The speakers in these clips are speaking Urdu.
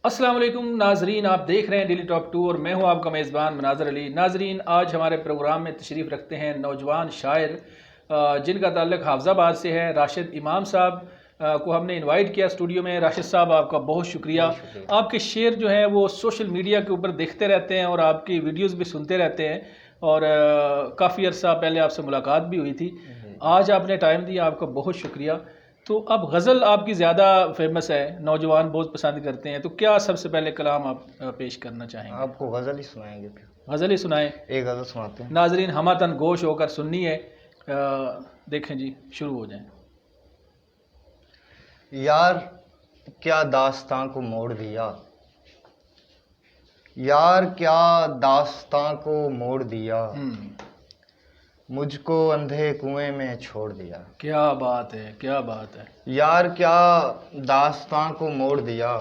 السلام علیکم ناظرین، آپ دیکھ رہے ہیں ڈیلی ٹاپ 2 اور میں ہوں آپ کا میزبان مناظر علی۔ ناظرین، آج ہمارے پروگرام میں تشریف رکھتے ہیں نوجوان شاعر جن کا تعلق حافظ آباد سے ہے، راشد امام صاحب کو ہم نے انوائٹ کیا اسٹوڈیو میں۔ راشد صاحب، آپ کا بہت شکریہ۔ آپ کے شعر جو ہیں وہ سوشل میڈیا کے اوپر دیکھتے رہتے ہیں اور آپ کی ویڈیوز بھی سنتے رہتے ہیں، اور کافی عرصہ پہلے آپ سے ملاقات بھی ہوئی تھی۔ آج آپ نے ٹائم دیا، آپ کا بہت شکریہ۔ تو اب غزل آپ کی زیادہ فیمس ہے، نوجوان بہت پسند کرتے ہیں، تو کیا سب سے پہلے کلام آپ پیش کرنا چاہیں گے؟ آپ کو غزل ہی سنائیں گے پھر؟ غزل ہی سنائیں۔ ایک غزل سناتے ہیں ناظرین ہمہ گوش ہو کر سننی ہے۔ دیکھیں جی، شروع ہو جائیں۔ یار کیا داستاں کو موڑ دیا، یار کیا داستاں کو موڑ دیا، مجھ کو اندھے کنویں میں چھوڑ دیا۔ کیا بات ہے، کیا بات ہے۔ یار کیا داستاں کو موڑ دیا،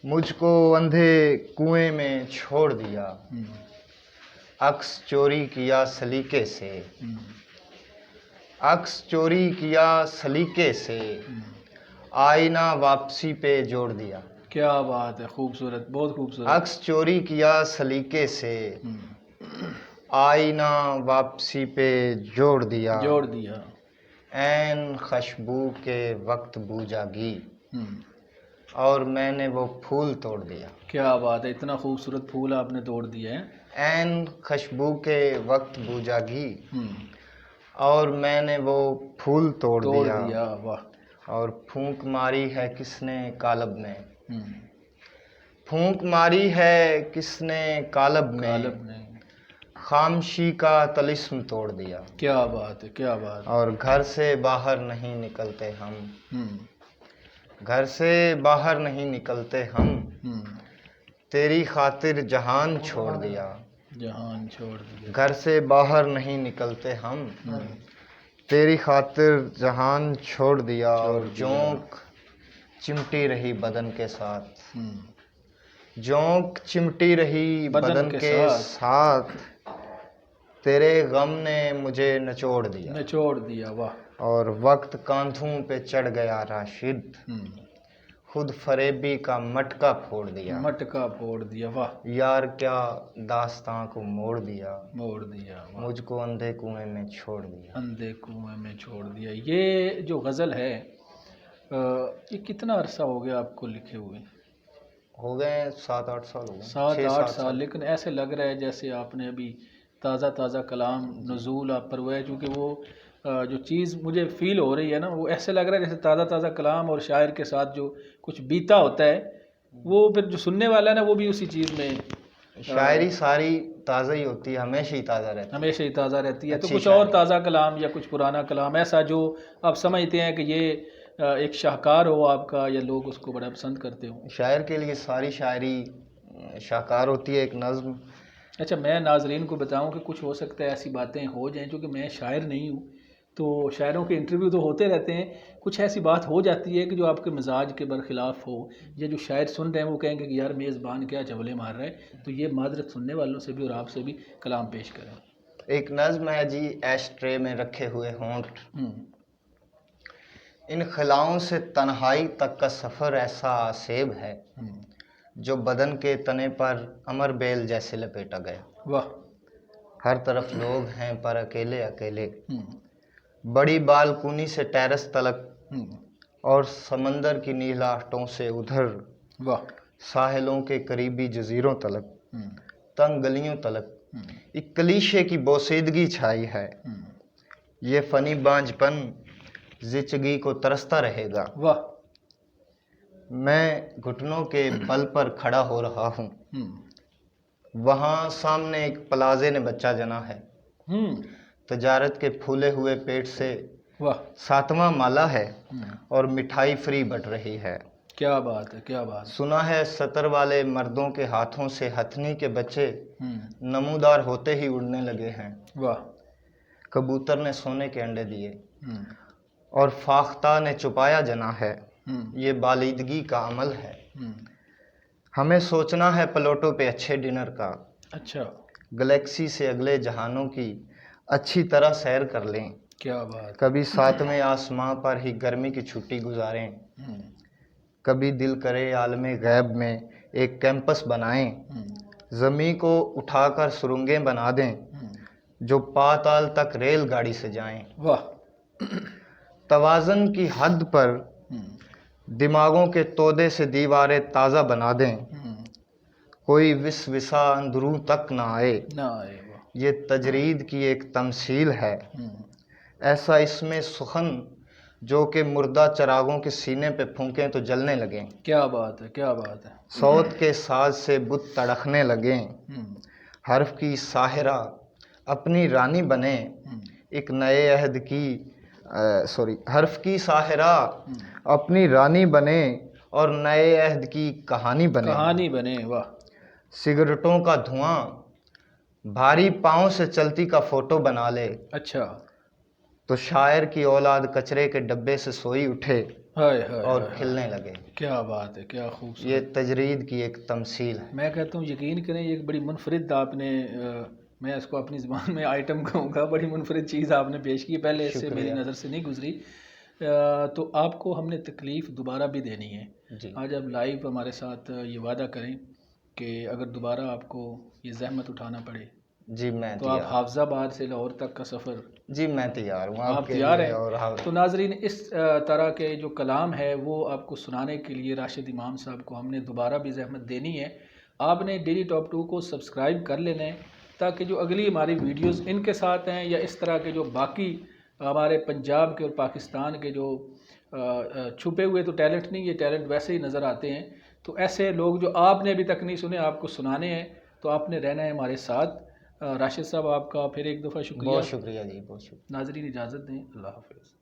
مجھ کو اندھے کنویں میں چھوڑ دیا۔ عکس چوری کیا سلیقے سے، عکس چوری کیا سلیقے سے، آئینہ واپسی پہ جوڑ دیا۔ کیا بات ہے، خوبصورت، بہت خوبصورت۔ عکس چوری کیا سلیقے سے، آئینہ واپسی پہ جوڑ دیا۔ جوڑ دیا۔ عین خوشبو کے وقت بو جاگی، اور میں نے وہ پھول توڑ دیا۔ کیا بات ہے، اتنا خوبصورت پھول آپ نے توڑ دیا ہے۔ عین خوشبو کے وقت بو جاگی، اور میں نے وہ پھول توڑ دیا۔ واہ۔ اور پھونک ماری ہے کس نے کالب میں، پھونک ماری ہے کس نے کالب میں، خاموشی کا طلسم توڑ دیا۔ کیا بات ہے، کیا بات ہے۔ اور گھر سے باہر نہیں نکلتے ہم، گھر سے باہر نہیں نکلتے ہم، تیری خاطر جہان چھوڑ دیا۔ جہان چھوڑ دیا۔ گھر سے باہر نہیں نکلتے ہم، تیری خاطر جہان چھوڑ دیا۔ اور جونک چمٹی رہی بدن کے ساتھ، جونک چمٹی رہی بدن کے ساتھ، تیرے غم نے مجھے نچوڑ دیا۔ نچوڑ دیا، واہ۔ اور وقت کاندھوں پہ چڑھ گیا راشد، خود فریبی کا مٹکا پھوڑ دیا۔ مٹکا پھوڑ دیا، واہ۔ یار کیا داستاں کو موڑ دیا، موڑ دیا، واہ۔ مجھ کو اندھے کنویں میں چھوڑ دیا۔ اندھے کنویں میں چھوڑ دیا، یہ جو غزل ہے یہ کتنا عرصہ ہو گیا آپ کو لکھے ہوئے؟ ہو گئے 7-8 سال ہو گئے۔ 7-8 سال، لیکن ایسے لگ رہا ہے جیسے آپ نے ابھی تازہ تازہ کلام نزول آپ پر ہوا ہے، کیونکہ وہ جو چیز مجھے فیل ہو رہی ہے نا، وہ ایسے لگ رہا ہے جیسے تازہ تازہ کلام، اور شاعر کے ساتھ جو کچھ بیتا ہوتا ہے وہ پھر جو سننے والا ہے نا وہ بھی اسی چیز میں۔ شاعری ساری تازہ ہی ہوتی ہے، ہمیشہ ہی تازہ رہتی ہے، ہمیشہ ہی تازہ رہتی ہے۔ تو اچھی کچھ اور تازہ کلام یا کچھ پرانا کلام ایسا جو آپ سمجھتے ہیں کہ یہ ایک شاہکار ہو آپ کا، یا لوگ اس کو بڑا پسند کرتے ہوں؟ شاعر کے لیے ساری شاعری شاہکار ہوتی ہے، ایک نظم۔ اچھا، میں ناظرین کو بتاؤں کہ کچھ ہو سکتا ہے ایسی باتیں ہو جائیں، چونکہ میں شاعر نہیں ہوں، تو شاعروں کے انٹرویو تو ہوتے رہتے ہیں، کچھ ایسی بات ہو جاتی ہے کہ جو آپ کے مزاج کے برخلاف ہو، یا جو شاعر سن رہے ہیں وہ کہیں گے کہ یار میزبان کیا جولے مار رہا ہے، تو یہ معذرت سننے والوں سے بھی اور آپ سے بھی کلام پیش کریں۔ ایک نظم ہے جی، ایش ٹرے میں رکھے ہوئے ہونٹ، ان خلاؤں سے تنہائی تک کا سفر ایسا آسیب ہے، جو بدن کے تنے پر امر بیل جیسے لپیٹا گیا۔ واہ۔ ہر طرف لوگ ہیں پر اکیلے اکیلے، بڑی بالکونی سے ٹیرس تلک، اور سمندر کی نیلاٹوں سے ادھر، واہ، ساحلوں کے قریبی جزیروں تلک، تنگ گلیوں تلک ایک کلیشے کی بوسیدگی چھائی ہے۔ یہ فنی بانجھ پن زچگی کو ترستا رہے گا۔ واہ۔ میں گھٹنوں کے بل پر کھڑا ہو رہا ہوں، وہاں سامنے ایک پلازے نے بچہ جنا ہے، تجارت کے پھولے ہوئے پیٹ سے 7واں مالا ہے، اور مٹھائی فری بٹ رہی ہے۔ کیا بات ہے، کیا بات ہے۔ سنا ہے سطر والے مردوں کے ہاتھوں سے ہتھنی کے بچے نمودار ہوتے ہی اڑنے لگے ہیں۔ واہ۔ کبوتر نے سونے کے انڈے دیے، اور فاختہ نے چھپایا جنا ہے، یہ بالیدگی کا عمل ہے۔ ہمیں سوچنا ہے پلوٹو پہ اچھے ڈنر کا، اچھا، گلیکسی سے اگلے جہانوں کی اچھی طرح سیر کر لیں، کیا بات۔ کبھی 7ویں آسماں پر ہی گرمی کی چھٹی گزاریں، کبھی دل کرے عالم غیب میں ایک کیمپس بنائیں، زمیں کو اٹھا کر سرنگیں بنا دیں جو پاتال تک ریل گاڑی سے جائیں، واہ، توازن کی حد پر دماغوں کے تودے سے دیواریں تازہ بنا دیں، کوئی وسوسہ اندروں تک نہ آئے، نہ آئے، واہ، یہ تجرید کی ایک تمثیل ہے، ایسا اس میں سخن جو کہ مردہ چراغوں کے سینے پہ پھونکیں تو جلنے لگیں، کیا بات ہے، کیا بات ہے، صوت کے ساز سے بت تڑکنے لگیں، حرف کی ساحرہ اپنی رانی بنے، ایک نئے عہد کی حرف کی ساحرہ اپنی رانی بنے اور نئے عہد کی کہانی بنے، واہ، سگریٹوں کا دھواں بھاری پاؤں سے چلتی کا فوٹو بنا لے، اچھا، تو شاعر کی اولاد کچرے کے ڈبے سے سوئی اٹھے ہائے ہائے اور ہائے، کھلنے لگے۔ کیا بات ہے، کیا خوبصورت۔ یہ تجرید کی ایک تمثیل ہے۔ میں کہتا ہوں یقین کریں، یہ ایک بڑی منفرد آپ نے میں اس کو اپنی زبان میں آئٹم کہوں گا، بڑی منفرد چیز آپ نے پیش کی، پہلے اس سے میری نظر سے نہیں گزری۔ تو آپ کو ہم نے تکلیف دوبارہ بھی دینی ہے۔ جی آج آپ لائیو ہمارے ساتھ یہ وعدہ کریں کہ اگر دوبارہ آپ کو یہ زحمت اٹھانا پڑے جی میں تو آپ تیار، حافظ آباد سے لاہور تک کا سفر جی میں تیار ہوں آپ کے تیار لیے، ہیں۔ اور تو ناظرین، اس طرح کے جو کلام ہے وہ آپ کو سنانے کے لیے راشد امام صاحب کو ہم نے دوبارہ بھی زحمت دینی ہے۔ آپ نے ڈیلی ٹاپ 2 کو سبسکرائب کر لینا ہے تاکہ جو اگلی ہماری ویڈیوز ان کے ساتھ ہیں یا اس طرح کے جو باقی ہمارے پنجاب کے اور پاکستان کے جو چھپے ہوئے تو ٹیلنٹ نہیں، یہ ٹیلنٹ ویسے ہی نظر آتے ہیں، تو ایسے لوگ جو آپ نے ابھی تک نہیں سنے آپ کو سنانے ہیں، تو آپ نے رہنا ہے ہمارے ساتھ۔ راشد صاحب آپ کا پھر ایک دفعہ شکریہ۔ بہت شکریہ جی، بہت شکریہ۔ ناظرین اجازت دیں، اللہ حافظ۔